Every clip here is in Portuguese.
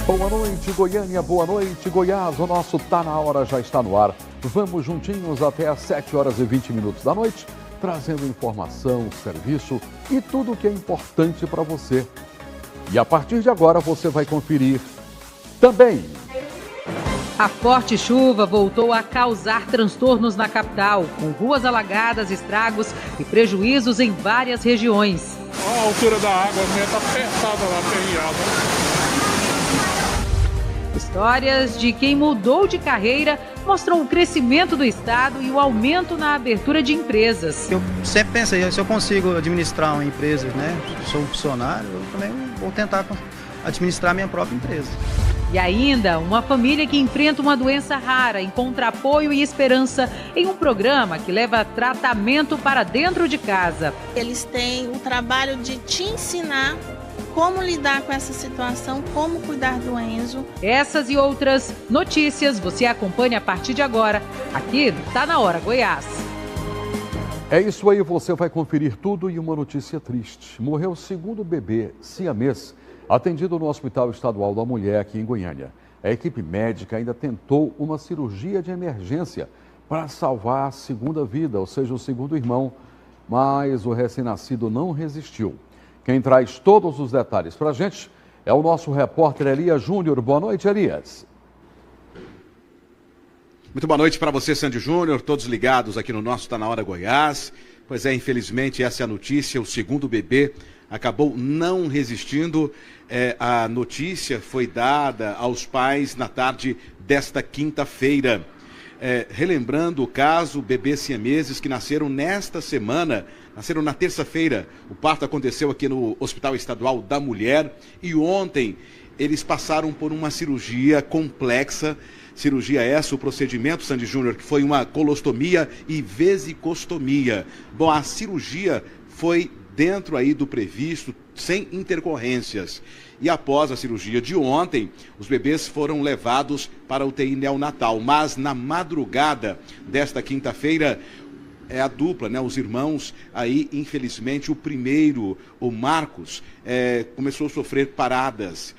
Boa noite, Goiânia, boa noite, Goiás. O nosso Tá Na Hora já está no ar. Vamos juntinhos até às 7 horas e 20 minutos da noite, trazendo informação, serviço e tudo o que é importante para você. E a partir de agora você vai conferir também. A forte chuva voltou a causar transtornos na capital, com ruas alagadas, estragos e prejuízos em várias regiões. A altura da água está apertada lá, perreada. Histórias de quem mudou de carreira mostram o crescimento do Estado e o aumento na abertura de empresas. Eu sempre pensei, se eu consigo administrar uma empresa, né? Sou um funcionário, eu também vou tentar administrar minha própria empresa. E ainda, uma família que enfrenta uma doença rara encontra apoio e esperança em um programa que leva tratamento para dentro de casa. Eles têm o trabalho de te ensinar como lidar com essa situação, como cuidar do Enzo. Essas e outras notícias você acompanha a partir de agora, aqui no Tá Na Hora Goiás. É isso aí, você vai conferir tudo e uma notícia triste. Morreu o segundo bebê siamês, atendido no Hospital Estadual da Mulher aqui em Goiânia. A equipe médica ainda tentou uma cirurgia de emergência para salvar a segunda vida, ou seja, o segundo irmão, mas o recém-nascido não resistiu. Quem traz todos os detalhes para a gente é o nosso repórter Elias Júnior. Boa noite, Elias. Muito boa noite para você, Sandy Júnior, todos ligados aqui no nosso Tá Na Hora Goiás. Pois é, infelizmente essa é a notícia, o segundo bebê acabou não resistindo. A notícia foi dada aos pais na tarde desta quinta-feira. Relembrando o caso, bebês siameses que nasceram nesta semana, nasceram na terça-feira. O parto aconteceu aqui no Hospital Estadual da Mulher e ontem eles passaram por uma cirurgia complexa. Cirurgia essa, o procedimento, Sandy Júnior, que foi uma colostomia e vesicostomia. Bom, a cirurgia foi dentro aí do previsto, sem intercorrências. E após a cirurgia de ontem, os bebês foram levados para a UTI neonatal. Mas na madrugada desta quinta-feira, a dupla, né, os irmãos, aí infelizmente o primeiro, o Marcos, começou a sofrer paradas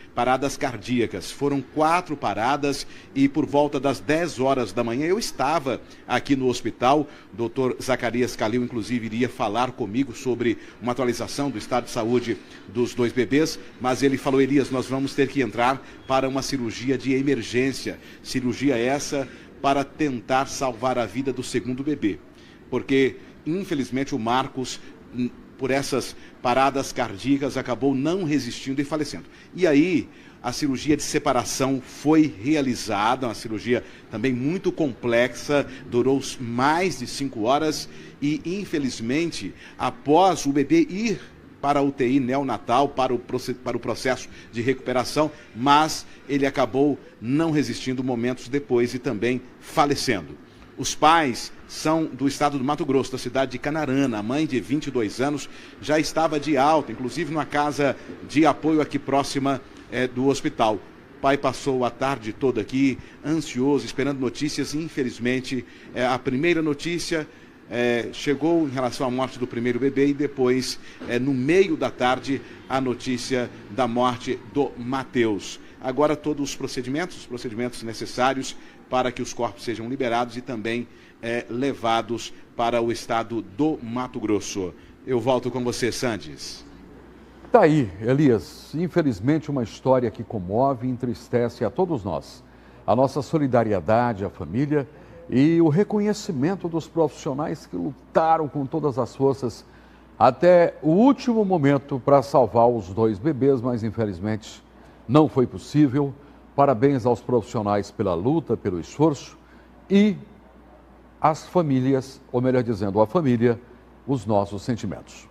cardíacas. Foram 4 paradas e por volta das 10 horas da manhã eu estava aqui no hospital. O doutor Zacarias Calil, inclusive, iria falar comigo sobre uma atualização do estado de saúde dos 2 bebês, mas ele falou: Elias, nós vamos ter que entrar para uma cirurgia de emergência. Cirurgia essa para tentar salvar a vida do segundo bebê. Porque, infelizmente, o Marcos, por essas paradas cardíacas, acabou não resistindo e falecendo. E aí, a cirurgia de separação foi realizada, uma cirurgia também muito complexa, durou mais de 5 horas e, infelizmente, após o bebê ir para a UTI neonatal, para o processo de recuperação, mas ele acabou não resistindo momentos depois e também falecendo. Os pais são do estado do Mato Grosso, da cidade de Canarana. A mãe, de 22 anos, já estava de alta, inclusive numa casa de apoio aqui próxima do hospital. O pai passou a tarde toda aqui, ansioso, esperando notícias. Infelizmente, a primeira notícia chegou em relação à morte do primeiro bebê e depois, no meio da tarde, a notícia da morte do Mateus. Agora todos os procedimentos necessários para que os corpos sejam liberados e também levados para o estado do Mato Grosso. Eu volto com você, Sandes. Tá aí, Elias. Infelizmente, uma história que comove e entristece a todos nós. A nossa solidariedade à família e o reconhecimento dos profissionais que lutaram com todas as forças até o último momento para salvar os 2 bebês, mas infelizmente não foi possível. Parabéns aos profissionais pela luta, pelo esforço e às famílias, ou melhor dizendo, à família, os nossos sentimentos.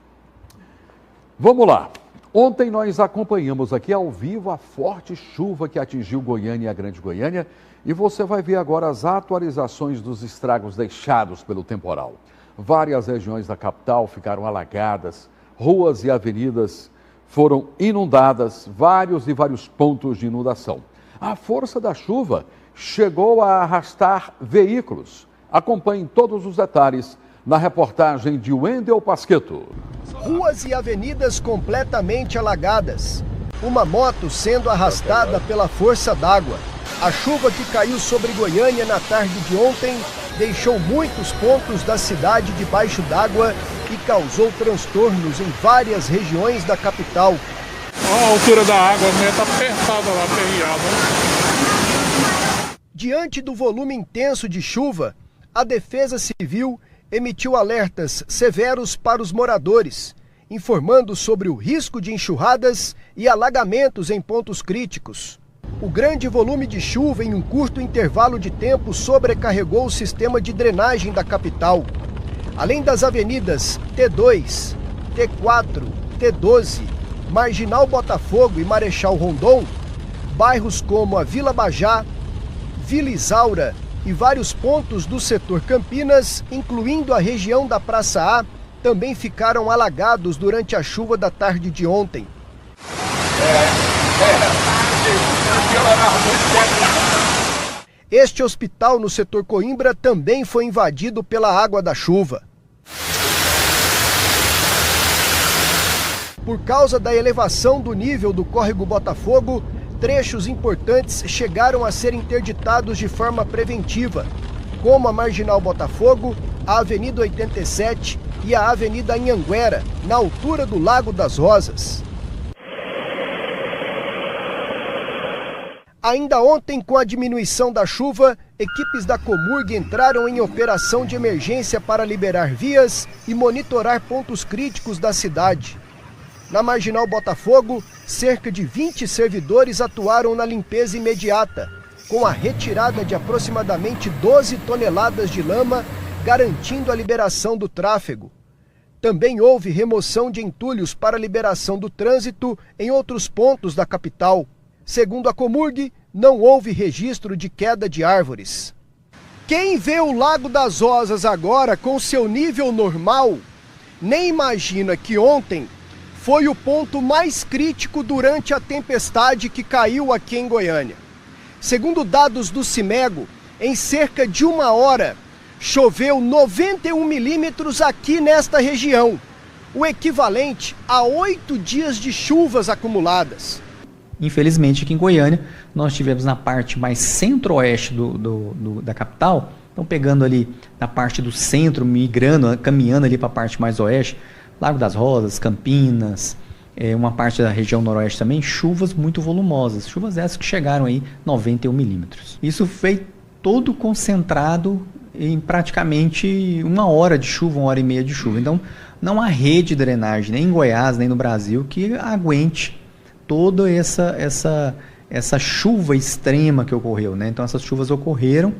Vamos lá. Ontem nós acompanhamos aqui ao vivo a forte chuva que atingiu Goiânia e a Grande Goiânia e você vai ver agora as atualizações dos estragos deixados pelo temporal. Várias regiões da capital ficaram alagadas, ruas e avenidas foram inundadas, vários pontos de inundação. A força da chuva chegou a arrastar veículos. Acompanhe todos os detalhes na reportagem de Wendel Pasquetto. Ruas e avenidas completamente alagadas. uma moto sendo arrastada pela força d'água. A chuva que caiu sobre Goiânia na tarde de ontem deixou muitos pontos da cidade debaixo d'água e causou transtornos em várias regiões da capital. A altura da água está apertada lá, aperreada. Diante do volume intenso de chuva, a Defesa Civil emitiu alertas severos para os moradores, informando sobre o risco de enxurradas e alagamentos em pontos críticos. O grande volume de chuva em um curto intervalo de tempo sobrecarregou o sistema de drenagem da capital. Além das avenidas T2, T4, T12, Marginal Botafogo e Marechal Rondon, bairros como a Vila Bajá, Vila Isaura e vários pontos do setor Campinas, incluindo a região da Praça A, também ficaram alagados durante a chuva da tarde de ontem. Este hospital no setor Coimbra também foi invadido pela água da chuva. Por causa da elevação do nível do córrego Botafogo, trechos importantes chegaram a ser interditados de forma preventiva, como a Marginal Botafogo, a Avenida 87 e a Avenida Anhanguera, na altura do Lago das Rosas. Ainda ontem, com a diminuição da chuva, equipes da Comurg entraram em operação de emergência para liberar vias e monitorar pontos críticos da cidade. Na Marginal Botafogo, cerca de 20 servidores atuaram na limpeza imediata, com a retirada de aproximadamente 12 toneladas de lama, garantindo a liberação do tráfego. Também houve remoção de entulhos para liberação do trânsito em outros pontos da capital. Segundo a Comurg, não houve registro de queda de árvores. Quem vê o Lago das Rosas agora com seu nível normal, nem imagina que ontem foi o ponto mais crítico durante a tempestade que caiu aqui em Goiânia. Segundo dados do CIMEGO, em cerca de 1 hora, choveu 91 milímetros aqui nesta região, o equivalente a 8 dias de chuvas acumuladas. Infelizmente, aqui em Goiânia, nós tivemos na parte mais centro-oeste da capital, então pegando ali na parte do centro, migrando, caminhando ali para a parte mais oeste, Lago das Rosas, Campinas, uma parte da região noroeste também, chuvas muito volumosas, chuvas essas que chegaram aí 91 milímetros. Isso foi todo concentrado em praticamente 1 hora de chuva, 1 hora e meia de chuva. Então, não há rede de drenagem, nem em Goiás, nem no Brasil, que aguente toda essa chuva extrema que ocorreu, né? Então, essas chuvas ocorreram,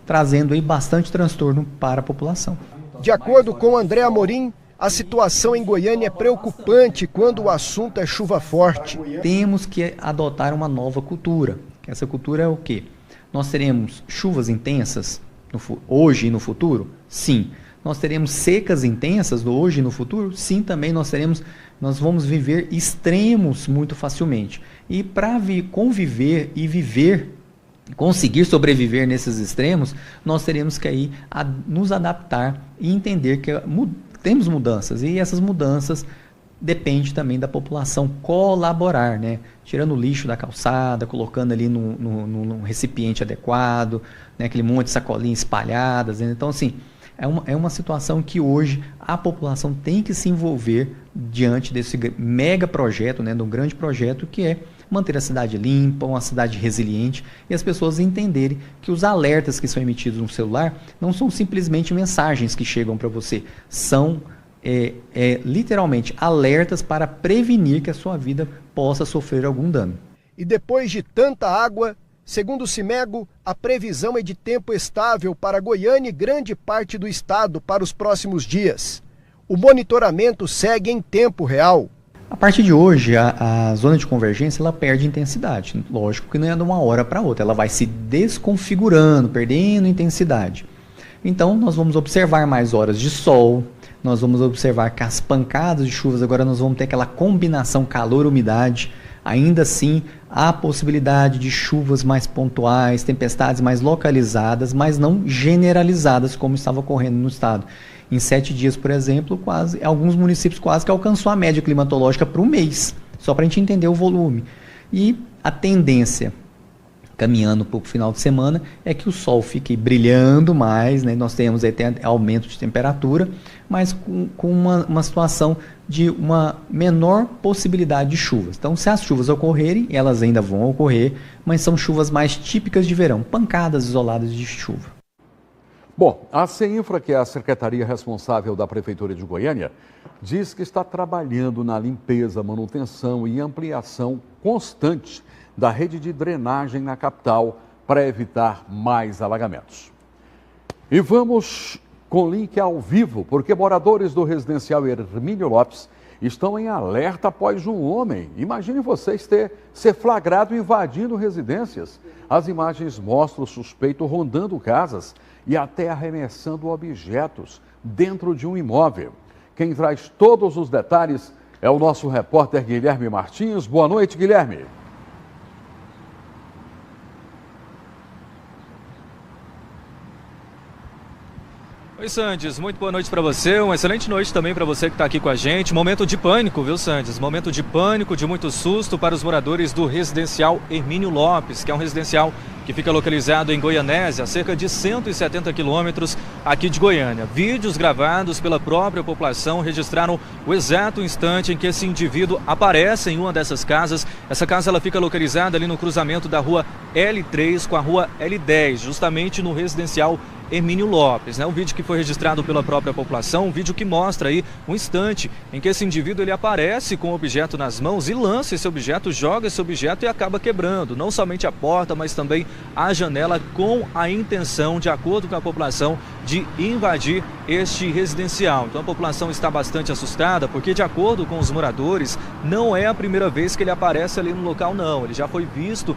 trazendo aí bastante transtorno para a população. De acordo com André Amorim, a situação em Goiânia é preocupante quando o assunto é chuva forte. Temos que adotar uma nova cultura. Essa cultura é o quê? Nós teremos chuvas intensas hoje e no futuro? Sim. Nós teremos secas intensas do hoje e no futuro? Sim, também nós vamos viver extremos muito facilmente. E para conviver e viver, conseguir sobreviver nesses extremos, nós teremos que aí nos adaptar e entender que temos mudanças, e essas mudanças dependem também da população colaborar, né? Tirando o lixo da calçada, colocando ali num recipiente adequado, né? Aquele monte de sacolinhas espalhadas, né? Então, assim, é uma situação que hoje a população tem que se envolver diante desse mega projeto, né? De um grande projeto que é manter a cidade limpa, uma cidade resiliente, e as pessoas entenderem que os alertas que são emitidos no celular não são simplesmente mensagens que chegam para você, são literalmente alertas para prevenir que a sua vida possa sofrer algum dano. E depois de tanta água, segundo o CIMEGO, a previsão é de tempo estável para Goiânia e grande parte do estado para os próximos dias. O monitoramento segue em tempo real. A partir de hoje, a zona de convergência ela perde intensidade. Lógico que não é de uma hora para outra, ela vai se desconfigurando, perdendo intensidade. Então, nós vamos observar mais horas de sol, nós vamos observar que as pancadas de chuvas, agora nós vamos ter aquela combinação calor-umidade. Ainda assim, há possibilidade de chuvas mais pontuais, tempestades mais localizadas, mas não generalizadas, como estava ocorrendo no estado. Em 7 dias, por exemplo, alguns municípios quase que alcançou a média climatológica para o mês. Só para a gente entender o volume. E a tendência, caminhando para o final de semana, é que o sol fique brilhando mais, né? Nós temos aí aumento de temperatura, mas com uma situação de uma menor possibilidade de chuvas. Então, se as chuvas ocorrerem, elas ainda vão ocorrer, mas são chuvas mais típicas de verão, pancadas isoladas de chuva. Bom, a CEINFRA, que é a secretaria responsável da Prefeitura de Goiânia, diz que está trabalhando na limpeza, manutenção e ampliação constante da rede de drenagem na capital para evitar mais alagamentos. E vamos com link ao vivo, porque moradores do residencial Hermínio Lopes estão em alerta após um homem, imagine vocês, ser flagrado invadindo residências. As imagens mostram o suspeito rondando casas e até arremessando objetos dentro de um imóvel. Quem traz todos os detalhes é o nosso repórter Guilherme Martins. Boa noite, Guilherme. Oi, Sandes, muito boa noite para você, uma excelente noite também para você que está aqui com a gente. Momento de pânico, viu, Sandes? Momento de pânico, de muito susto para os moradores do residencial Hermínio Lopes, que é um residencial que fica localizado em Goianésia, a cerca de 170 quilômetros aqui de Goiânia. Vídeos gravados pela própria população registraram o exato instante em que esse indivíduo aparece em uma dessas casas. Essa casa ela fica localizada ali no cruzamento da rua L3 com a rua L10, justamente no residencial Hermínio Lopes, né? Um vídeo que foi registrado pela própria população, um vídeo que mostra aí um instante em que esse indivíduo ele aparece com o objeto nas mãos e lança esse objeto, joga esse objeto e acaba quebrando, não somente a porta, mas também a janela, com a intenção, de acordo com a população, de invadir este residencial. Então a população está bastante assustada, porque de acordo com os moradores, não é a primeira vez que ele aparece ali no local, não. Ele já foi visto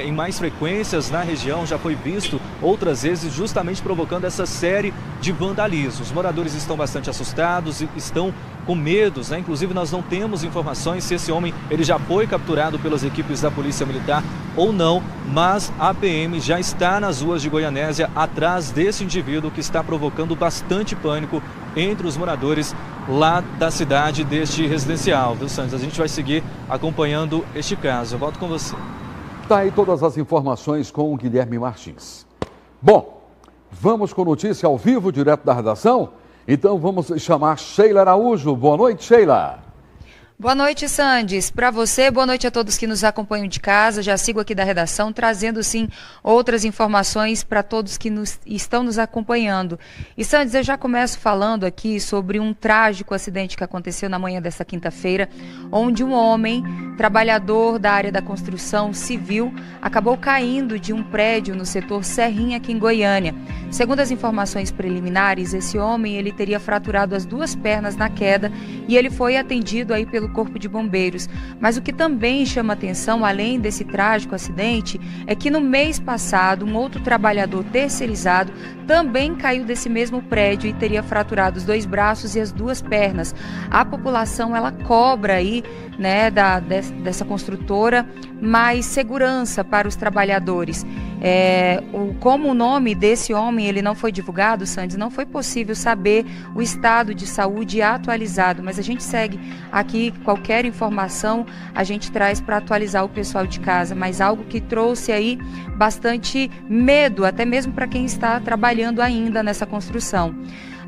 em mais frequências na região, já foi visto outras vezes justamente provocando essa série de vandalismos. Os moradores estão bastante assustados e estão com medos, né? Inclusive nós não temos informações se esse homem ele já foi capturado pelas equipes da Polícia Militar ou não, mas a PM já está nas ruas de Goianésia atrás desse indivíduo que está provocando bastante pânico entre os moradores lá da cidade deste residencial, viu, Santos? A gente vai seguir acompanhando este caso. Eu volto com você. Tá aí todas as informações com o Guilherme Martins. Bom, vamos com notícia ao vivo, direto da redação? Então vamos chamar Sheila Araújo. Boa noite, Sheila. Boa noite, Sandes. Para você, boa noite a todos que nos acompanham de casa. Já sigo aqui da redação, trazendo sim outras informações para todos que estão nos acompanhando. E, Sandes, eu já começo falando aqui sobre um trágico acidente que aconteceu na manhã desta quinta-feira, onde um homem, trabalhador da área da construção civil, acabou caindo de um prédio no setor Serrinha, aqui em Goiânia. Segundo as informações preliminares, esse homem ele teria fraturado as duas pernas na queda e ele foi atendido aí pelo Corpo de Bombeiros. Mas o que também chama atenção, além desse trágico acidente, é que no mês passado, um outro trabalhador terceirizado também caiu desse mesmo prédio e teria fraturado os dois braços e as duas pernas. A população, ela cobra aí, né, dessa construtora mais segurança para os trabalhadores. Como o nome desse homem ele não foi divulgado, Sandes, não foi possível saber o estado de saúde atualizado, mas a gente segue aqui, qualquer informação a gente traz para atualizar o pessoal de casa, mas algo que trouxe aí bastante medo, até mesmo para quem está trabalhando ainda nessa construção.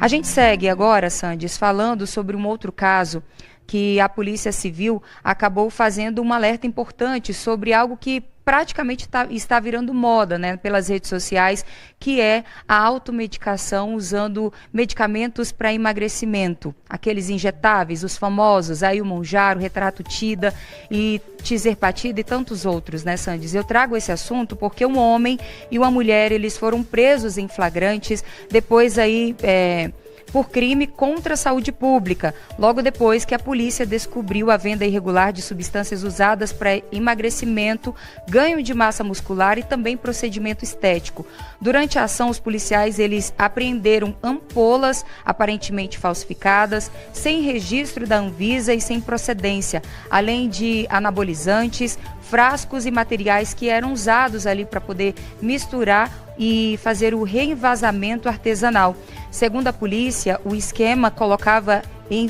A gente segue agora, Sandes, falando sobre um outro caso que a Polícia Civil acabou fazendo um alerta importante sobre algo que praticamente está virando moda, né, pelas redes sociais, que é a automedicação usando medicamentos para emagrecimento. Aqueles injetáveis, os famosos, aí o Monjaro, Retrato Tida e Tizerpatida e tantos outros, né, Sandes? Eu trago esse assunto porque um homem e uma mulher, eles foram presos em flagrantes, depois aí por crime contra a saúde pública, logo depois que a polícia descobriu a venda irregular de substâncias usadas para emagrecimento, ganho de massa muscular e também procedimento estético. Durante a ação, os policiais eles apreenderam ampolas aparentemente falsificadas, sem registro da Anvisa e sem procedência, além de anabolizantes, frascos e materiais que eram usados ali para poder misturar e fazer o reenvasamento artesanal. Segundo a polícia, o esquema colocava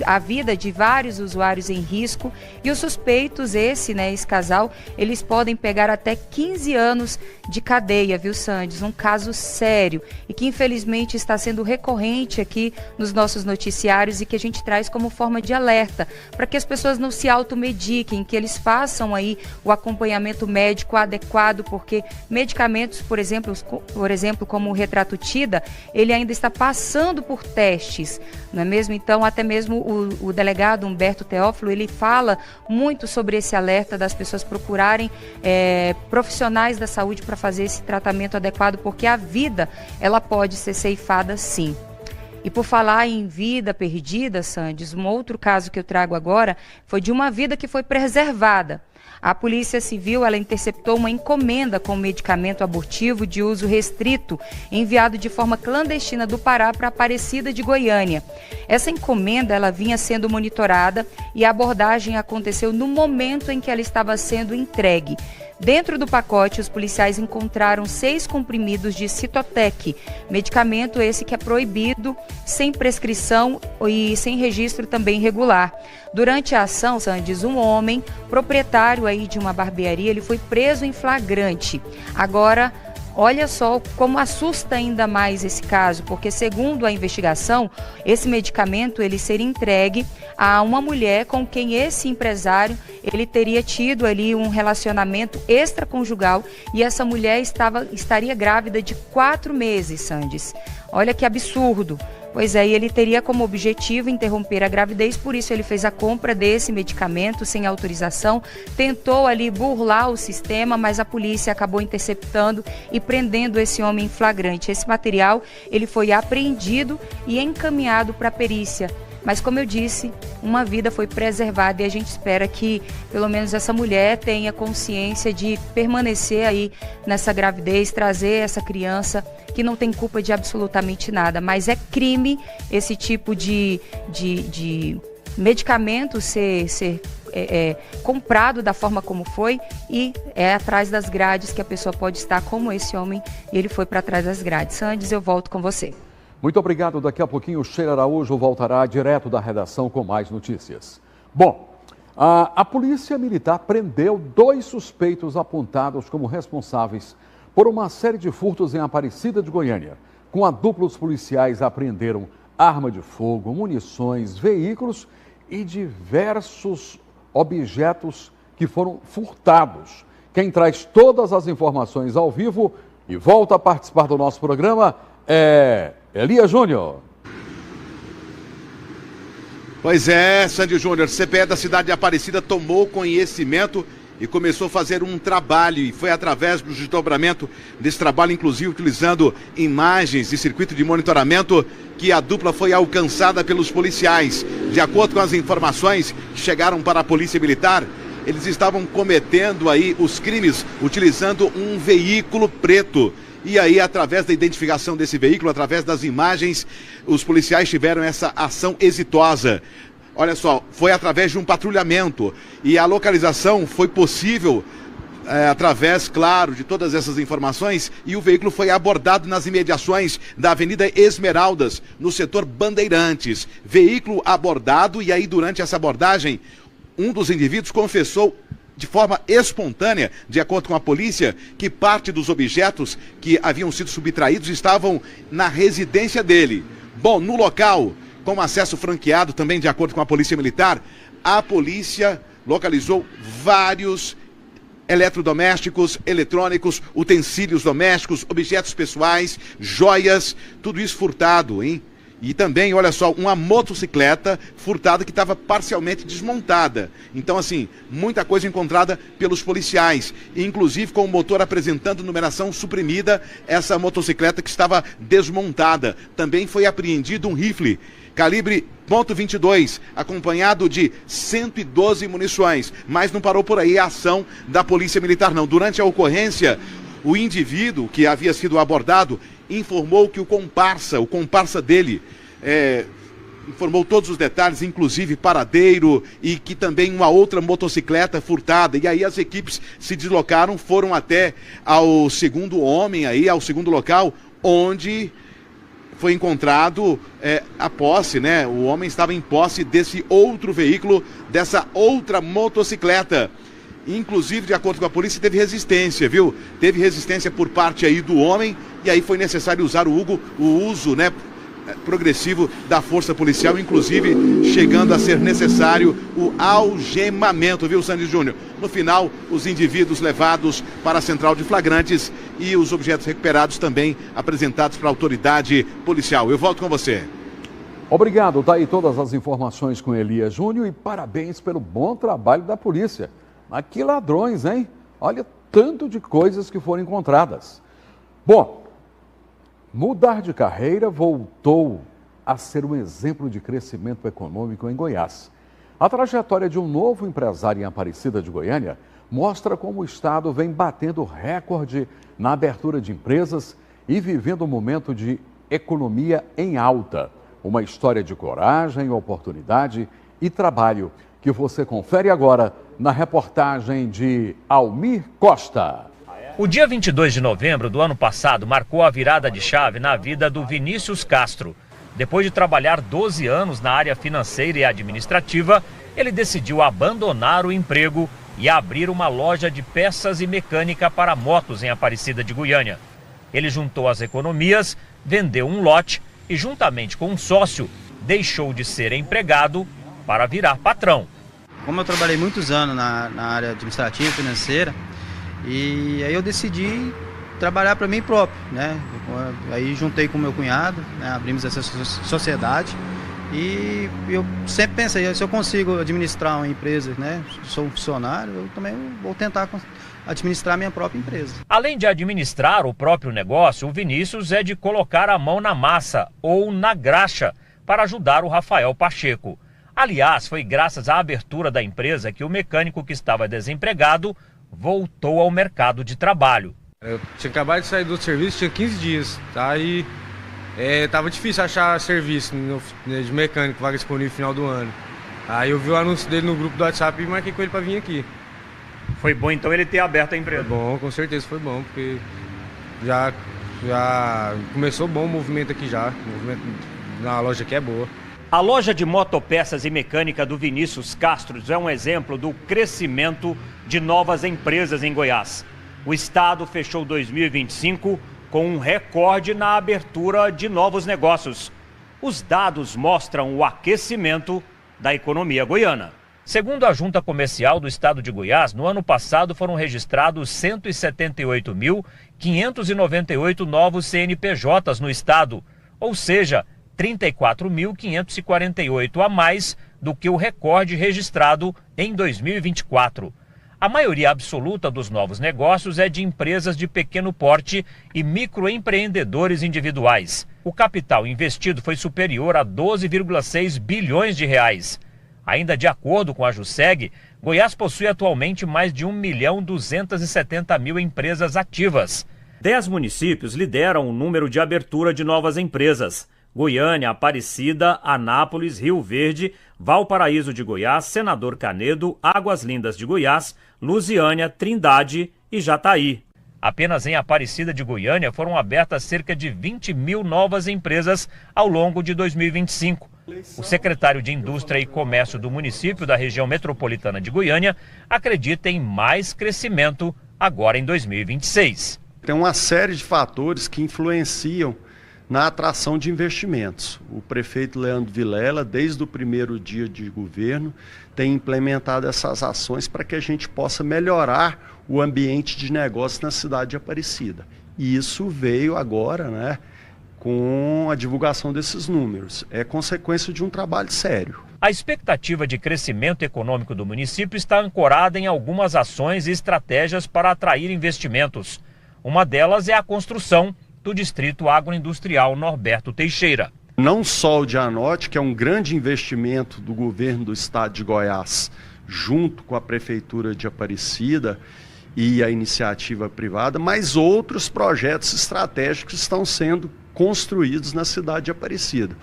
a vida de vários usuários em risco. E os suspeitos, esse casal, eles podem pegar até 15 anos de cadeia, viu, Sandes? Um caso sério e que infelizmente está sendo recorrente aqui nos nossos noticiários e que a gente traz como forma de alerta para que as pessoas não se automediquem, que eles façam aí o acompanhamento médico adequado, porque medicamentos, por exemplo, como o Retratutida, ele ainda está passando por testes, não é mesmo? Então, até mesmo o delegado Humberto Teófilo, ele fala muito sobre esse alerta das pessoas procurarem profissionais da saúde para fazer esse tratamento adequado, porque a vida, ela pode ser ceifada sim. E por falar em vida perdida, Sandes, um outro caso que eu trago agora foi de uma vida que foi preservada. A Polícia Civil, ela interceptou uma encomenda com medicamento abortivo de uso restrito, enviado de forma clandestina do Pará para Aparecida de Goiânia. Essa encomenda, ela vinha sendo monitorada e a abordagem aconteceu no momento em que ela estava sendo entregue. Dentro do pacote, os policiais encontraram 6 comprimidos de Citotec, medicamento esse que é proibido, sem prescrição e sem registro também regular. Durante a ação, Sandes, um homem, proprietário aí de uma barbearia, ele foi preso em flagrante. Agora, olha só como assusta ainda mais esse caso, porque segundo a investigação, esse medicamento ele seria entregue a uma mulher com quem esse empresário ele teria tido ali um relacionamento extraconjugal e essa mulher estaria grávida de 4 meses, Sandes. Olha que absurdo. Pois é, e ele teria como objetivo interromper a gravidez, por isso ele fez a compra desse medicamento sem autorização, tentou ali burlar o sistema, mas a polícia acabou interceptando e prendendo esse homem em flagrante. Esse material, ele foi apreendido e encaminhado para a perícia. Mas como eu disse, uma vida foi preservada e a gente espera que pelo menos essa mulher tenha consciência de permanecer aí nessa gravidez, trazer essa criança que não tem culpa de absolutamente nada. Mas é crime esse tipo de medicamento ser comprado da forma como foi e é atrás das grades que a pessoa pode estar como esse homem e ele foi para trás das grades. Sandes, eu volto com você. Muito obrigado. Daqui a pouquinho o Sheila Araújo voltará direto da redação com mais notícias. Bom, a Polícia Militar prendeu 2 suspeitos apontados como responsáveis por uma série de furtos em Aparecida de Goiânia. Com a dupla, os policiais apreenderam arma de fogo, munições, veículos e diversos objetos que foram furtados. Quem traz todas as informações ao vivo e volta a participar do nosso programa é Elias Júnior. Pois é, Sandy Júnior, CPE da cidade de Aparecida tomou conhecimento e começou a fazer um trabalho, e foi através do desdobramento desse trabalho, inclusive utilizando imagens de circuito de monitoramento, que a dupla foi alcançada pelos policiais. De acordo com as informações que chegaram para a Polícia Militar, eles estavam cometendo aí os crimes utilizando um veículo preto. E aí, através da identificação desse veículo, através das imagens, os policiais tiveram essa ação exitosa. Olha só, foi através de um patrulhamento e a localização foi possível através, claro, de todas essas informações, e o veículo foi abordado nas imediações da Avenida Esmeraldas, no setor Bandeirantes. Veículo abordado, e aí durante essa abordagem, um dos indivíduos confessou de forma espontânea, de acordo com a polícia, que parte dos objetos que haviam sido subtraídos estavam na residência dele. Bom, no local, com acesso franqueado também de acordo com a Polícia Militar, a polícia localizou vários eletrodomésticos, eletrônicos, utensílios domésticos, objetos pessoais, joias, tudo isso furtado, hein? E também, olha só, uma motocicleta furtada que estava parcialmente desmontada. Então, assim, muita coisa encontrada pelos policiais. Inclusive com o motor apresentando numeração suprimida, essa motocicleta que estava desmontada. Também foi apreendido um rifle calibre .22, acompanhado de 112 munições. Mas não parou por aí a ação da Polícia Militar, não. Durante a ocorrência, o indivíduo que havia sido abordado informou que o comparsa dele, informou todos os detalhes, inclusive paradeiro, e que também uma outra motocicleta furtada. E aí as equipes se deslocaram, foram até ao segundo homem aí, ao segundo local, onde foi encontrado a posse, né? O homem estava em posse desse outro veículo, dessa outra motocicleta. Inclusive, de acordo com a polícia, teve resistência, viu? Teve resistência por parte aí do homem e aí foi necessário usar o uso, né, progressivo da força policial, inclusive chegando a ser necessário o algemamento, viu, Sandy Júnior? No final, os indivíduos levados para a central de flagrantes e os objetos recuperados também apresentados para a autoridade policial. Eu volto com você. Obrigado, tá aí todas as informações com Elias Júnior e parabéns pelo bom trabalho da polícia. Mas que ladrões, hein? Olha tanto de coisas que foram encontradas. Bom, mudar de carreira voltou a ser um exemplo de crescimento econômico em Goiás. A trajetória de um novo empresário em Aparecida de Goiânia mostra como o estado vem batendo recorde na abertura de empresas e vivendo um momento de economia em alta. Uma história de coragem, oportunidade e trabalho que você confere agora na reportagem de Almir Costa. O dia 22 de novembro do ano passado marcou a virada de chave na vida do Vinícius Castro. Depois de trabalhar 12 anos na área financeira e administrativa, ele decidiu abandonar o emprego e abrir uma loja de peças e mecânica para motos em Aparecida de Goiânia. Ele juntou as economias, vendeu um lote e, juntamente com um sócio, deixou de ser empregado para virar patrão. Como eu trabalhei muitos anos na área administrativa e financeira, e aí eu decidi trabalhar para mim próprio, né? Aí juntei com meu cunhado, né? Abrimos essa sociedade e eu sempre pensei, se eu consigo administrar uma empresa, né? Sou um funcionário, eu também vou tentar administrar minha própria empresa. Além de administrar o próprio negócio, o Vinícius é de colocar a mão na massa ou na graxa para ajudar o Rafael Pacheco. Aliás, foi graças à abertura da empresa que o mecânico que estava desempregado voltou ao mercado de trabalho. Eu tinha acabado de sair do serviço, tinha 15 dias, tá? E tava difícil achar serviço de mecânico, vaga disponível no final do ano. Aí eu vi o anúncio dele no grupo do WhatsApp e marquei com ele para vir aqui. Foi bom então ele ter aberto a empresa? Foi bom, com certeza foi bom, porque já começou bom o movimento aqui já, o movimento na loja aqui é boa. A loja de motopeças e mecânica do Vinícius Castro é um exemplo do crescimento de novas empresas em Goiás. O estado fechou 2025 com um recorde na abertura de novos negócios. Os dados mostram o aquecimento da economia goiana. Segundo a Junta Comercial do Estado de Goiás, no ano passado foram registrados 178.598 novos CNPJs no estado, ou seja, 34.548 a mais do que o recorde registrado em 2024. A maioria absoluta dos novos negócios é de empresas de pequeno porte e microempreendedores individuais. O capital investido foi superior a 12,6 bilhões de reais. Ainda de acordo com a Juseg, Goiás possui atualmente mais de 1.270.000 empresas ativas. 10 municípios lideram o número de abertura de novas empresas: Goiânia, Aparecida, Anápolis, Rio Verde, Valparaíso de Goiás, Senador Canedo, Águas Lindas de Goiás, Lusiânia, Trindade e Jataí. Apenas em Aparecida de Goiânia foram abertas cerca de 20.000 novas empresas ao longo de 2025. O secretário de Indústria e Comércio do município da região metropolitana de Goiânia acredita em mais crescimento agora em 2026. Tem uma série de fatores que influenciam na atração de investimentos. O prefeito Leandro Vilela, desde o primeiro dia de governo, tem implementado essas ações para que a gente possa melhorar o ambiente de negócio na cidade de Aparecida. E isso veio agora, né, com a divulgação desses números. É consequência de um trabalho sério. A expectativa de crescimento econômico do município está ancorada em algumas ações e estratégias para atrair investimentos. Uma delas é a construção do Distrito Agroindustrial Norberto Teixeira. Não só o Dianote, que é um grande investimento do governo do estado de Goiás, junto com a Prefeitura de Aparecida e a iniciativa privada, mas outros projetos estratégicos estão sendo construídos na cidade de Aparecida.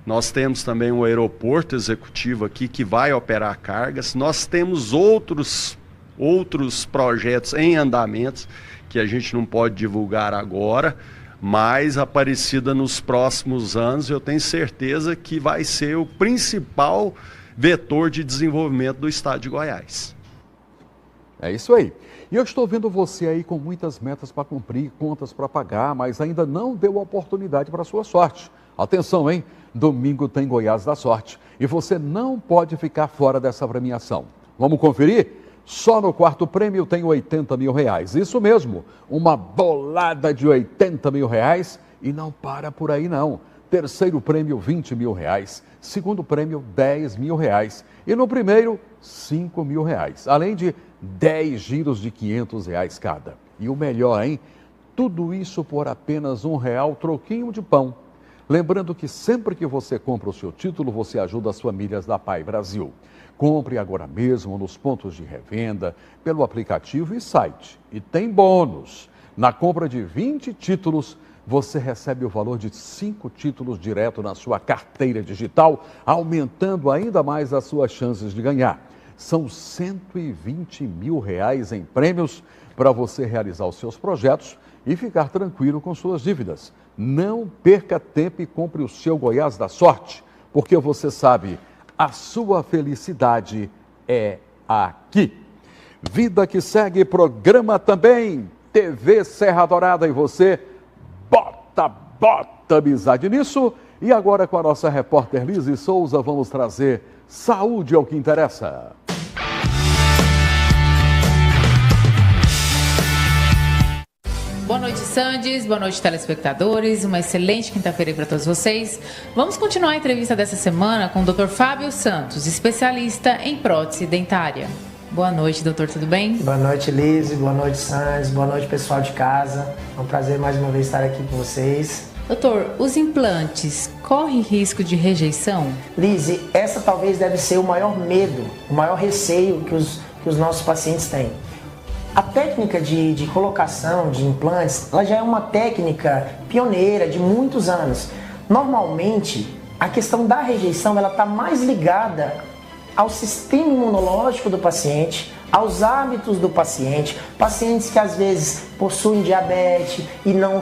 Nós temos também um aeroporto executivo aqui que vai operar cargas, nós temos outros projetos em andamentos que a gente não pode divulgar agora, Mas Aparecida nos próximos anos eu tenho certeza que vai ser o principal vetor de desenvolvimento do estado de Goiás. É isso aí. E eu estou vendo você aí com muitas metas para cumprir, contas para pagar, mas ainda não deu oportunidade para a sua sorte. Atenção, hein? Domingo tem Goiás da Sorte e você não pode ficar fora dessa premiação. Vamos conferir? Só no quarto prêmio tem 80 mil reais. Isso mesmo, uma bolada de 80 mil reais e não para por aí não. Terceiro prêmio, 20 mil reais. Segundo prêmio, 10 mil reais. E no primeiro, 5 mil reais. Além de 10 giros de 500 reais cada. E o melhor, hein? Tudo isso por apenas R$1 troquinho de pão. Lembrando que sempre que você compra o seu título, você ajuda as famílias da Pai Brasil. Compre agora mesmo nos pontos de revenda, pelo aplicativo e site. E tem bônus. Na compra de 20 títulos, você recebe o valor de 5 títulos direto na sua carteira digital, aumentando ainda mais as suas chances de ganhar. São 120 mil reais em prêmios para você realizar os seus projetos e ficar tranquilo com suas dívidas. Não perca tempo e compre o seu Goiás da Sorte, porque você sabe, a sua felicidade é aqui. Vida que segue, programa também, TV Serra Dourada, e você bota amizade nisso. E agora com a nossa repórter Lise Souza, vamos trazer saúde ao que interessa. Boa noite, Sandes. Boa noite, telespectadores. Uma excelente quinta-feira para todos vocês. Vamos continuar a entrevista dessa semana com o Dr. Fábio Santos, especialista em prótese dentária. Boa noite, doutor. Tudo bem? Boa noite, Lise. Boa noite, Sandes. Boa noite, pessoal de casa. É um prazer mais uma vez estar aqui com vocês. Doutor, os implantes correm risco de rejeição? Lise, essa talvez deve ser o maior medo, o maior receio que os nossos pacientes têm. A técnica de colocação de implantes, ela já é uma técnica pioneira de muitos anos. Normalmente, a questão da rejeição, ela está mais ligada ao sistema imunológico do paciente, aos hábitos do paciente, pacientes que às vezes possuem diabetes e não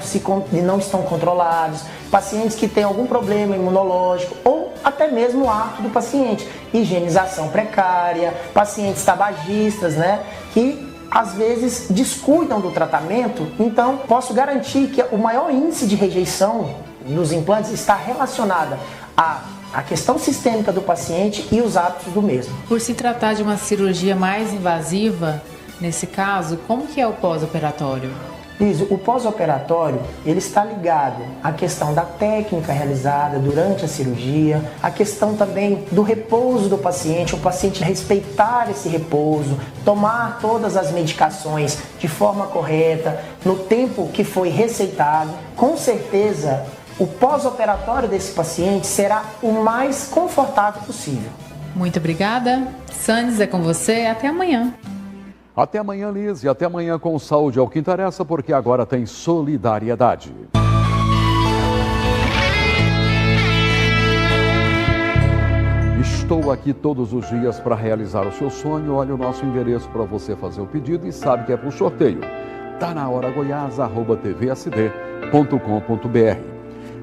estão controlados, pacientes que têm algum problema imunológico ou até mesmo o hábito do paciente, higienização precária, pacientes tabagistas, né, que às vezes descuidam do tratamento. Então posso garantir que o maior índice de rejeição dos implantes está relacionada à questão sistêmica do paciente e os hábitos do mesmo. Por se tratar de uma cirurgia mais invasiva, nesse caso, como que é o pós-operatório? Liso, o pós-operatório, ele está ligado à questão da técnica realizada durante a cirurgia, a questão também do repouso do paciente, o paciente respeitar esse repouso, tomar todas as medicações de forma correta, no tempo que foi receitado. Com certeza, o pós-operatório desse paciente será o mais confortável possível. Muito obrigada. Sandes, é com você. Até amanhã. Até amanhã, Liz, e até amanhã com Saúde ao que interessa, porque agora tem solidariedade. Estou aqui todos os dias para realizar o seu sonho. Olha o nosso endereço para você fazer o pedido e sabe que é para o sorteio. Tá na hora goiás@tvsd.com.br.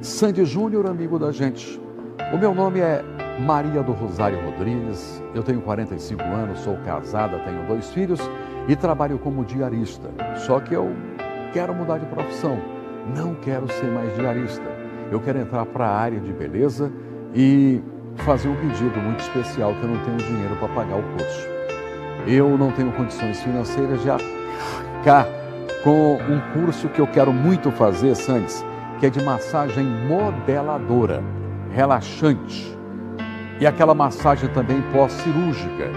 Sandy Júnior, amigo da gente. O meu nome é Maria do Rosário Rodrigues, eu tenho 45 anos, sou casada, tenho 2 filhos e trabalho como diarista. Só que eu quero mudar de profissão, não quero ser mais diarista. Eu quero entrar para a área de beleza e fazer um pedido muito especial que eu não tenho dinheiro para pagar o curso. Eu não tenho condições financeiras de arcar com um curso que eu quero muito fazer, Sandes, que é de massagem modeladora, relaxante. E aquela massagem também pós-cirúrgica.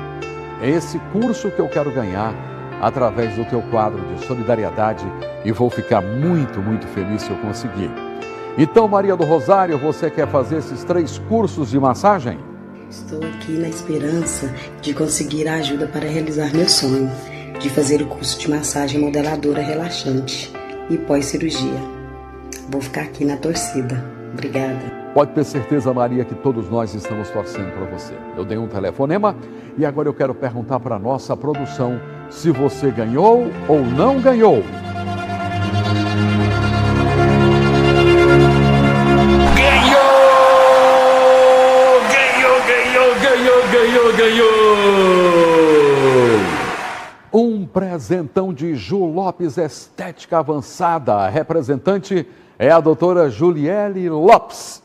É esse curso que eu quero ganhar através do teu quadro de solidariedade e vou ficar muito, muito feliz se eu conseguir. Então, Maria do Rosário, você quer fazer esses 3 cursos de massagem? Estou aqui na esperança de conseguir a ajuda para realizar meu sonho, de fazer o curso de massagem modeladora relaxante e pós-cirurgia. Vou ficar aqui na torcida. Obrigada. Pode ter certeza, Maria, que todos nós estamos torcendo para você. Eu dei um telefonema e agora eu quero perguntar para a nossa produção se você ganhou ou não ganhou. Um presentão de Ju Lopes Estética Avançada. A representante é a doutora Juliele Lopes.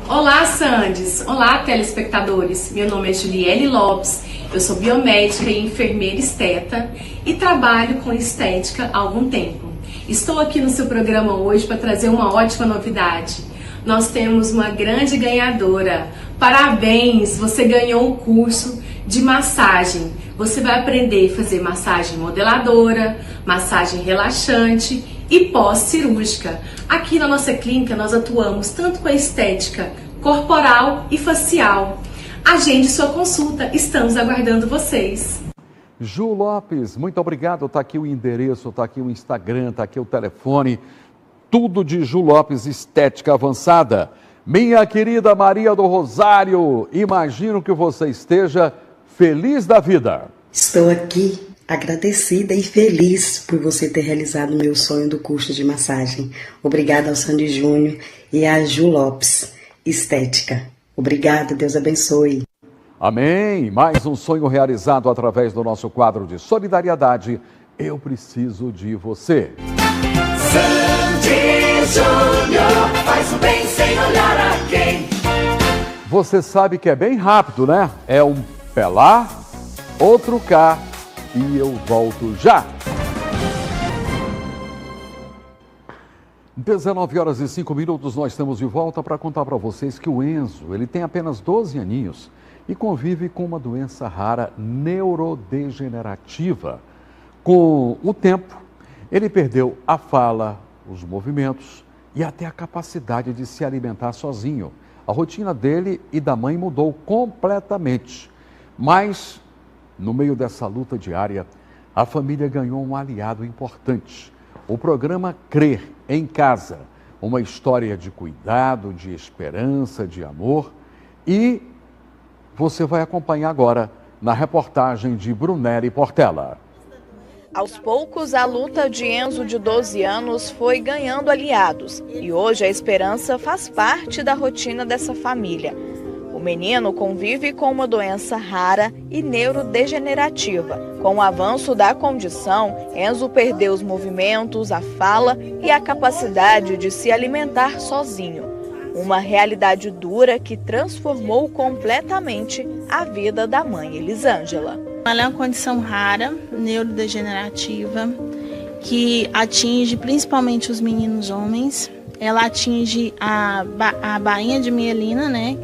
Olá, Sandes. Olá, telespectadores. Meu nome é Juliele Lopes. Eu sou biomédica e enfermeira esteta e trabalho com estética há algum tempo. Estou aqui no seu programa hoje para trazer uma ótima novidade. Nós temos uma grande ganhadora. Parabéns! Você ganhou um curso de massagem. Você vai aprender a fazer massagem modeladora, massagem relaxante e pós-cirúrgica. Aqui na nossa clínica nós atuamos tanto com a estética corporal e facial. Agende sua consulta, estamos aguardando vocês. Ju Lopes, muito obrigado. Está aqui o endereço, está aqui o Instagram, está aqui o telefone. Tudo de Ju Lopes Estética Avançada. Minha querida Maria do Rosário, imagino que você esteja feliz da vida. Estou aqui agradecida e feliz por você ter realizado o meu sonho do curso de massagem. Obrigada ao Sandy Júnior e à Ju Lopes Estética. Obrigada, Deus abençoe. Amém. Mais um sonho realizado através do nosso quadro de solidariedade. Eu preciso de você. Sandy Júnior faz o bem sem olhar a quem. Você sabe que é bem rápido, né? É um pé lá, outro cá e eu volto já. 19h05, nós estamos de volta para contar para vocês que o Enzo, ele tem apenas 12 aninhos e convive com uma doença rara neurodegenerativa. Com o tempo, ele perdeu a fala, os movimentos e até a capacidade de se alimentar sozinho. A rotina dele e da mãe mudou completamente. Mas, no meio dessa luta diária, a família ganhou um aliado importante. O programa Crer em Casa, uma história de cuidado, de esperança, de amor. E você vai acompanhar agora na reportagem de Brunelli Portela. Aos poucos, a luta de Enzo, de 12 anos, foi ganhando aliados. E hoje a esperança faz parte da rotina dessa família. O menino convive com uma doença rara e neurodegenerativa. Com o avanço da condição, Enzo perdeu os movimentos, a fala e a capacidade de se alimentar sozinho. Uma realidade dura que transformou completamente a vida da mãe Elisângela. Ela é uma condição rara, neurodegenerativa, que atinge principalmente os meninos homens. Ela atinge a bainha de mielina, né,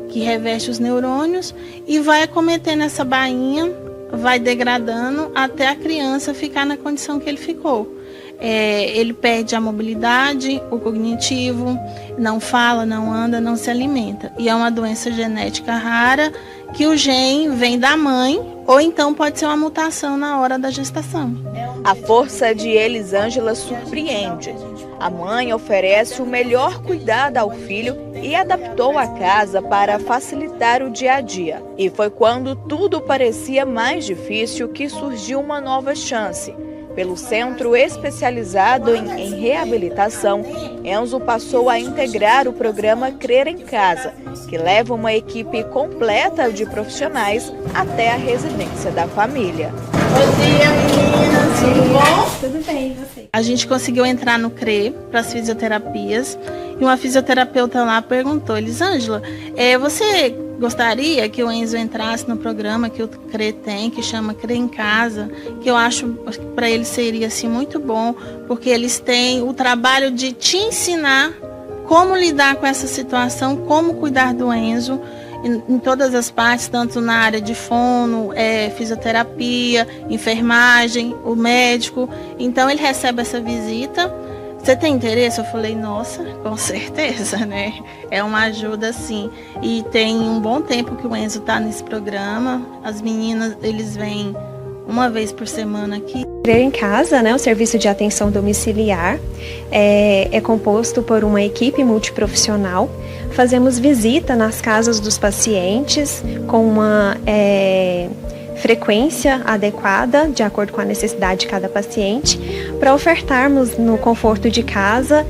que reveste os neurônios, e vai acometendo essa bainha, vai degradando até a criança ficar na condição que ele ficou. Ele perde a mobilidade, o cognitivo, não fala, não anda, não se alimenta. E é uma doença genética rara que o gene vem da mãe ou então pode ser uma mutação na hora da gestação. A força de Elisângela surpreende. A mãe oferece o melhor cuidado ao filho e adaptou a casa para facilitar o dia a dia. E foi quando tudo parecia mais difícil que surgiu uma nova chance. Pelo Centro Especializado em Reabilitação, Enzo passou a integrar o programa Crer em Casa, que leva uma equipe completa de profissionais até a residência da família. Bom dia, meninas. Tudo bom? Tudo bem, e você? A gente conseguiu entrar no CRE para as fisioterapias e uma fisioterapeuta lá perguntou: Elisângela, você gostaria que o Enzo entrasse no programa que o CRE tem, que chama CRE em Casa, que eu acho que para eles seria assim, muito bom, porque eles têm o trabalho de te ensinar como lidar com essa situação, como cuidar do Enzo, em todas as partes, tanto na área de fono, fisioterapia, enfermagem, o médico. Então ele recebe essa visita. Você tem interesse? Eu falei, nossa, com certeza, né? É uma ajuda, sim. E tem um bom tempo que o Enzo está nesse programa. As meninas, eles vêm uma vez por semana aqui. Crer em Casa, né, o serviço de atenção domiciliar, é composto por uma equipe multiprofissional. Fazemos visita nas casas dos pacientes com uma frequência adequada, de acordo com a necessidade de cada paciente, para ofertarmos no conforto de casa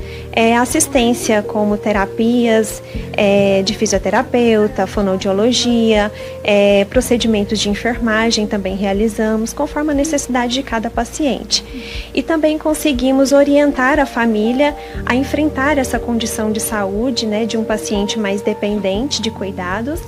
assistência como terapias de fisioterapeuta, fonoaudiologia, procedimentos de enfermagem também realizamos, conforme a necessidade de cada paciente. E também conseguimos orientar a família a enfrentar essa condição de saúde, né, de um paciente mais dependente de cuidados,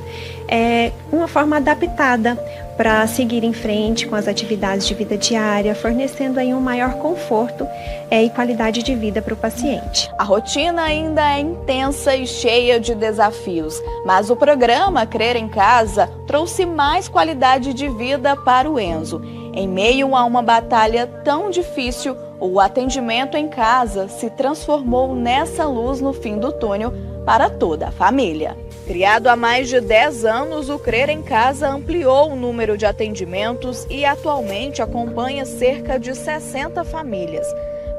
uma forma adaptada para seguir em frente com as atividades de vida diária, fornecendo aí um maior conforto e qualidade de vida para o paciente. A rotina ainda é intensa e cheia de desafios, mas o programa Crer em Casa trouxe mais qualidade de vida para o Enzo. Em meio a uma batalha tão difícil, o atendimento em casa se transformou nessa luz no fim do túnel para toda a família. Criado há mais de 10 anos, o Crer em Casa ampliou o número de atendimentos e atualmente acompanha cerca de 60 famílias.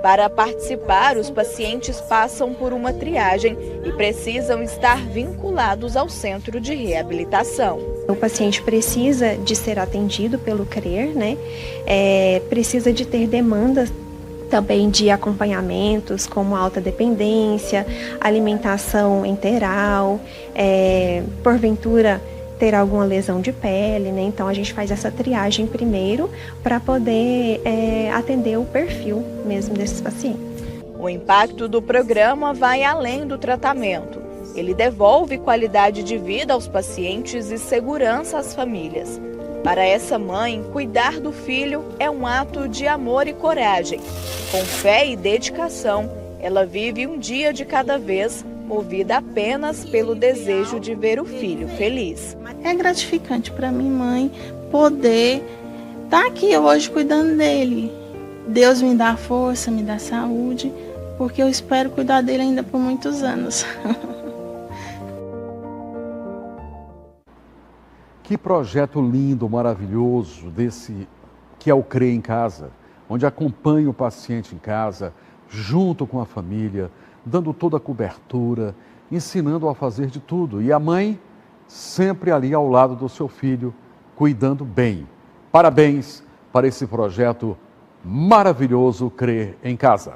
Para participar, os pacientes passam por uma triagem e precisam estar vinculados ao centro de reabilitação. O paciente precisa de ser atendido pelo Crer, né? Precisa de ter demandas também de acompanhamentos, como alta dependência, alimentação enteral, porventura ter alguma lesão de pele, né? Então a gente faz essa triagem primeiro para poder atender o perfil mesmo desses pacientes. O impacto do programa vai além do tratamento. Ele devolve qualidade de vida aos pacientes e segurança às famílias. Para essa mãe, cuidar do filho é um ato de amor e coragem. Com fé e dedicação, ela vive um dia de cada vez, movida apenas pelo desejo de ver o filho feliz. É gratificante para mim, mãe, poder estar aqui hoje cuidando dele. Deus me dá força, me dá saúde, porque eu espero cuidar dele ainda por muitos anos. Que projeto lindo, maravilhoso desse que é o Crer em Casa, onde acompanha o paciente em casa, junto com a família, dando toda a cobertura, ensinando a fazer de tudo. E a mãe sempre ali ao lado do seu filho, cuidando bem. Parabéns para esse projeto maravilhoso Crer em Casa.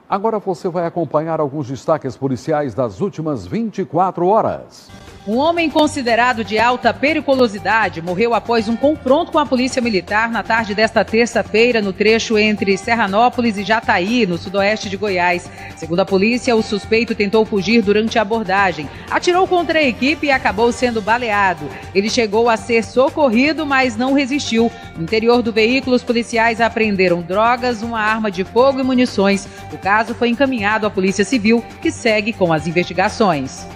Agora você vai acompanhar alguns destaques policiais das últimas 24 horas. Um homem considerado de alta periculosidade morreu após um confronto com a polícia militar na tarde desta terça-feira no trecho entre Serranópolis e Jataí, no sudoeste de Goiás. Segundo a polícia, o suspeito tentou fugir durante a abordagem, atirou contra a equipe e acabou sendo baleado. Ele chegou a ser socorrido, mas não resistiu. No interior do veículo, os policiais apreenderam drogas, uma arma de fogo e munições. O caso foi encaminhado à Polícia Civil, que segue com as investigações.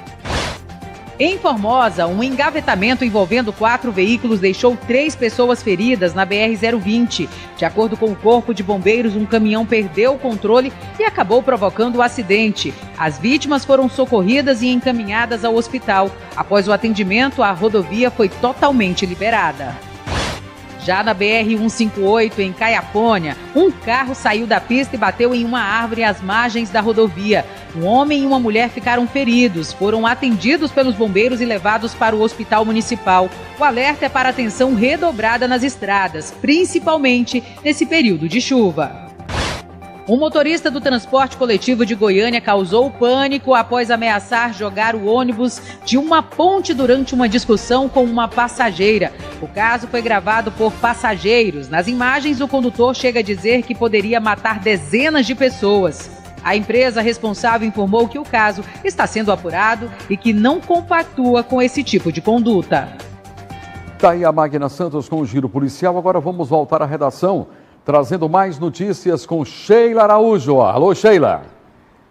Em Formosa, um engavetamento envolvendo 4 veículos deixou 3 pessoas feridas na BR-020. De acordo com o Corpo de Bombeiros, um caminhão perdeu o controle e acabou provocando o acidente. As vítimas foram socorridas e encaminhadas ao hospital. Após o atendimento, a rodovia foi totalmente liberada. Já na BR-158, em Caiapônia, um carro saiu da pista e bateu em uma árvore às margens da rodovia. Um homem e uma mulher ficaram feridos, foram atendidos pelos bombeiros e levados para o hospital municipal. O alerta é para atenção redobrada nas estradas, principalmente nesse período de chuva. Um motorista do transporte coletivo de Goiânia causou pânico após ameaçar jogar o ônibus de uma ponte durante uma discussão com uma passageira. O caso foi gravado por passageiros. Nas imagens, o condutor chega a dizer que poderia matar dezenas de pessoas. A empresa responsável informou que o caso está sendo apurado e que não compactua com esse tipo de conduta. Tá aí a Magna Santos com o Giro Policial. Agora vamos voltar à redação, trazendo mais notícias com Sheila Araújo. Alô, Sheila.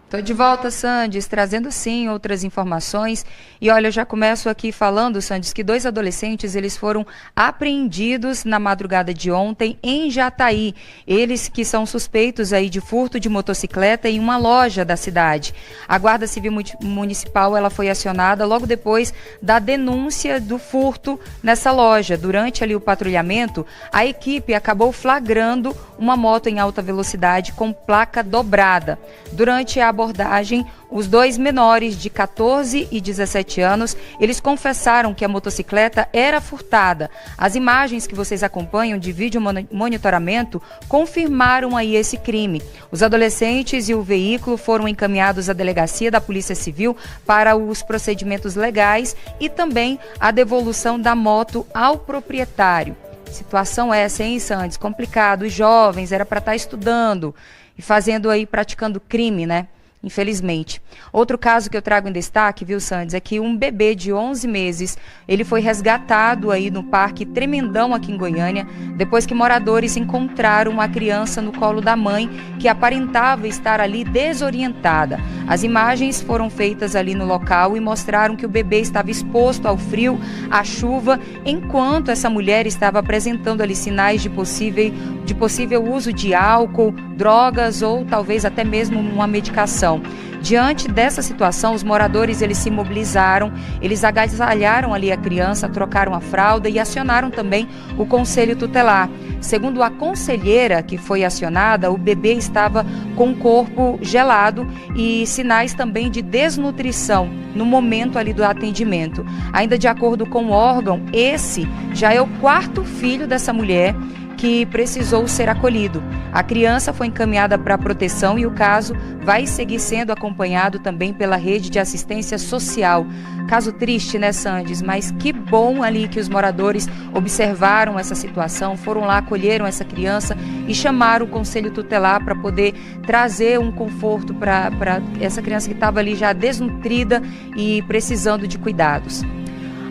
Estou de volta, Sandes, trazendo sim outras informações. E olha, eu já começo aqui falando, Sandes, que 2 adolescentes eles foram apreendidos na madrugada de ontem em Jataí. Eles que são suspeitos aí de furto de motocicleta em uma loja da cidade. A Guarda Civil Municipal ela foi acionada logo depois da denúncia do furto nessa loja. Durante ali o patrulhamento, a equipe acabou flagrando uma moto em alta velocidade com placa dobrada. Durante a abordagem abordagem, os dois menores de 14 e 17 anos, eles confessaram que a motocicleta era furtada. As imagens que vocês acompanham de vídeo monitoramento confirmaram aí esse crime. Os adolescentes e o veículo foram encaminhados à delegacia da Polícia Civil para os procedimentos legais e também a devolução da moto ao proprietário. Situação essa, hein, Sandes? Complicado. Os jovens era para estar estudando e fazendo aí, praticando crime, né? Infelizmente. Outro caso que eu trago em destaque, viu, Sandes, é que um bebê de 11 meses, ele foi resgatado aí no Parque Tremendão aqui em Goiânia, depois que moradores encontraram a criança no colo da mãe, que aparentava estar ali desorientada. As imagens foram feitas ali no local e mostraram que o bebê estava exposto ao frio, à chuva, enquanto essa mulher estava apresentando ali sinais de possível uso de álcool, drogas ou talvez até mesmo uma medicação. Diante dessa situação, os moradores eles se mobilizaram, eles agasalharam ali a criança, trocaram a fralda e acionaram também o conselho tutelar. Segundo a conselheira que foi acionada, o bebê estava com o corpo gelado e sinais também de desnutrição no momento ali do atendimento. Ainda de acordo com o órgão, esse já é o 4º filho dessa mulher que precisou ser acolhido. A criança foi encaminhada para proteção e o caso vai seguir sendo acompanhado também pela rede de assistência social. Caso triste, né, Sandes? Mas que bom ali que os moradores observaram essa situação, foram lá, acolheram essa criança e chamaram o conselho tutelar para poder trazer um conforto para essa criança que estava ali já desnutrida e precisando de cuidados.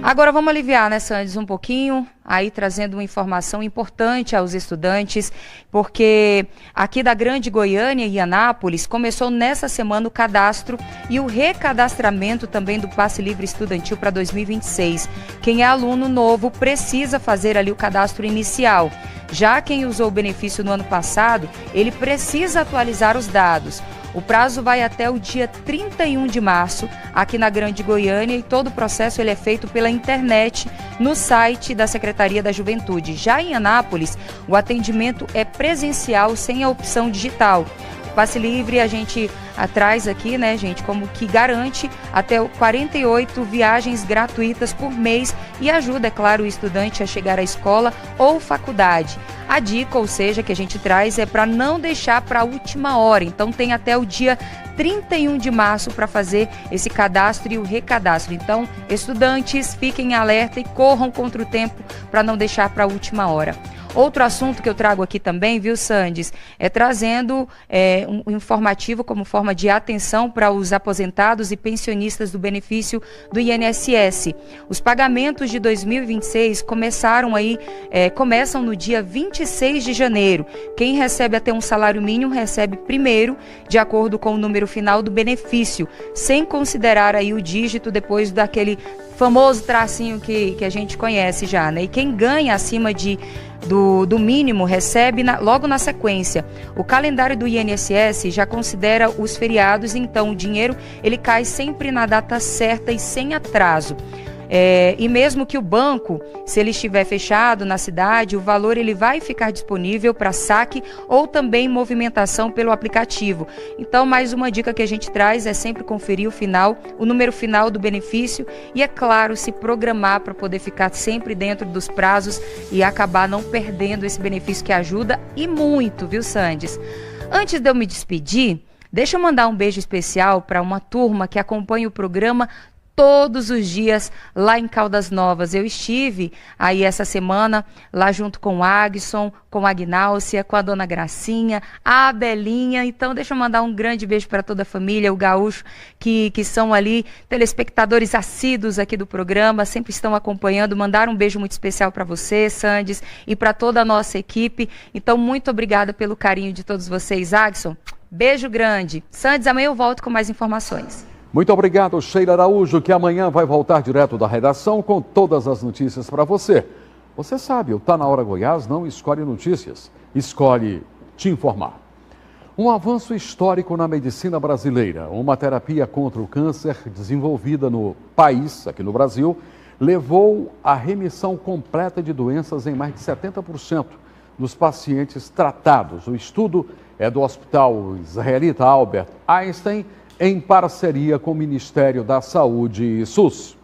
Agora vamos aliviar, né, Sandes, um pouquinho, aí trazendo uma informação importante aos estudantes, porque aqui da Grande Goiânia e Anápolis começou nessa semana o cadastro e o recadastramento também do Passe Livre Estudantil para 2026. Quem é aluno novo precisa fazer ali o cadastro inicial. Já quem usou o benefício no ano passado, ele precisa atualizar os dados. O prazo vai até o dia 31 de março, aqui na Grande Goiânia, e todo o processo ele é feito pela internet, no site da Secretaria da Juventude. Já em Anápolis, o atendimento é presencial, sem a opção digital. O Passe Livre a gente traz aqui, né, gente, como que garante até 48 viagens gratuitas por mês e ajuda, é claro, o estudante a chegar à escola ou faculdade. A dica, ou seja, que a gente traz é para não deixar para a última hora. Então tem até o dia 31 de março para fazer esse cadastro e o recadastro. Então, estudantes, fiquem alerta e corram contra o tempo para não deixar para a última hora. Outro assunto que eu trago aqui também, viu, Sandes, é trazendo um informativo como forma de atenção para os aposentados e pensionistas do benefício do INSS. Os pagamentos de 2026 começam no dia 26 de janeiro. Quem recebe até um salário mínimo recebe primeiro, de acordo com o número final do benefício, sem considerar aí o dígito depois daquele famoso tracinho que a gente conhece já, né? E quem ganha acima do mínimo recebe logo na sequência. O calendário do INSS já considera os feriados, então o dinheiro ele cai sempre na data certa e sem atraso. E mesmo que o banco, se ele estiver fechado na cidade, o valor ele vai ficar disponível para saque ou também movimentação pelo aplicativo. Então, mais uma dica que a gente traz é sempre conferir o número final do benefício e, é claro, se programar para poder ficar sempre dentro dos prazos e acabar não perdendo esse benefício que ajuda e muito, viu, Sandes? Antes de eu me despedir, deixa eu mandar um beijo especial para uma turma que acompanha o programa todos os dias lá em Caldas Novas. Eu estive aí essa semana lá junto com o Agson, com a Agnáucia, com a dona Gracinha, a Belinha. Então deixa eu mandar um grande beijo para toda a família, o Gaúcho, que são ali telespectadores assíduos aqui do programa, sempre estão acompanhando. Mandar um beijo muito especial para você, Sandes, e para toda a nossa equipe. Então muito obrigada pelo carinho de todos vocês, Agson. Beijo grande. Sandes, amanhã eu volto com mais informações. Muito obrigado, Sheila Araújo, que amanhã vai voltar direto da redação com todas as notícias para você. Você sabe, o Tá Na Hora Goiás não escolhe notícias, escolhe te informar. Um avanço histórico na medicina brasileira, uma terapia contra o câncer desenvolvida no país, aqui no Brasil, levou à remissão completa de doenças em mais de 70% dos pacientes tratados. O estudo é do Hospital Israelita Albert Einstein, em parceria com o Ministério da Saúde e SUS.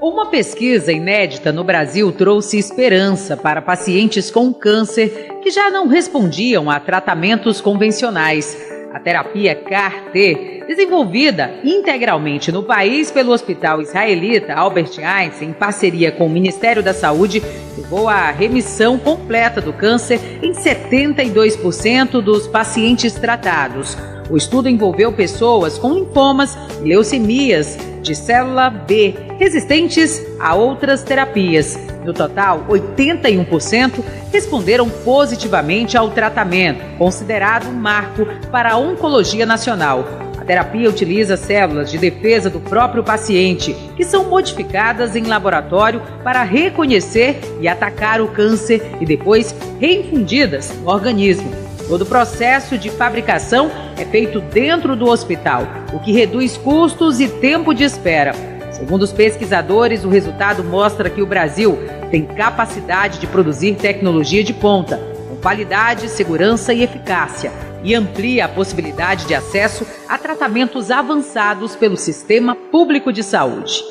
Uma pesquisa inédita no Brasil trouxe esperança para pacientes com câncer que já não respondiam a tratamentos convencionais. A terapia CAR-T, desenvolvida integralmente no país pelo Hospital Israelita Albert Einstein, em parceria com o Ministério da Saúde, levou à remissão completa do câncer em 72% dos pacientes tratados. O estudo envolveu pessoas com linfomas e leucemias de célula B, resistentes a outras terapias. No total, 81% responderam positivamente ao tratamento, considerado um marco para a oncologia nacional. A terapia utiliza células de defesa do próprio paciente, que são modificadas em laboratório para reconhecer e atacar o câncer e depois reinfundidas no organismo. Todo o processo de fabricação é feito dentro do hospital, o que reduz custos e tempo de espera. Segundo os pesquisadores, o resultado mostra que o Brasil tem capacidade de produzir tecnologia de ponta, com qualidade, segurança e eficácia, e amplia a possibilidade de acesso a tratamentos avançados pelo Sistema Público de Saúde.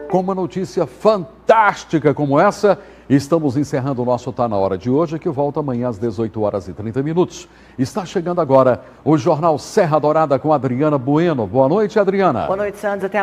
Com uma notícia fantástica como essa, estamos encerrando o nosso Tá Na Hora de hoje, que volta amanhã às 18h30. Está chegando agora o Jornal Serra Dourada com Adriana Bueno. Boa noite, Adriana. Boa noite, Santos. Até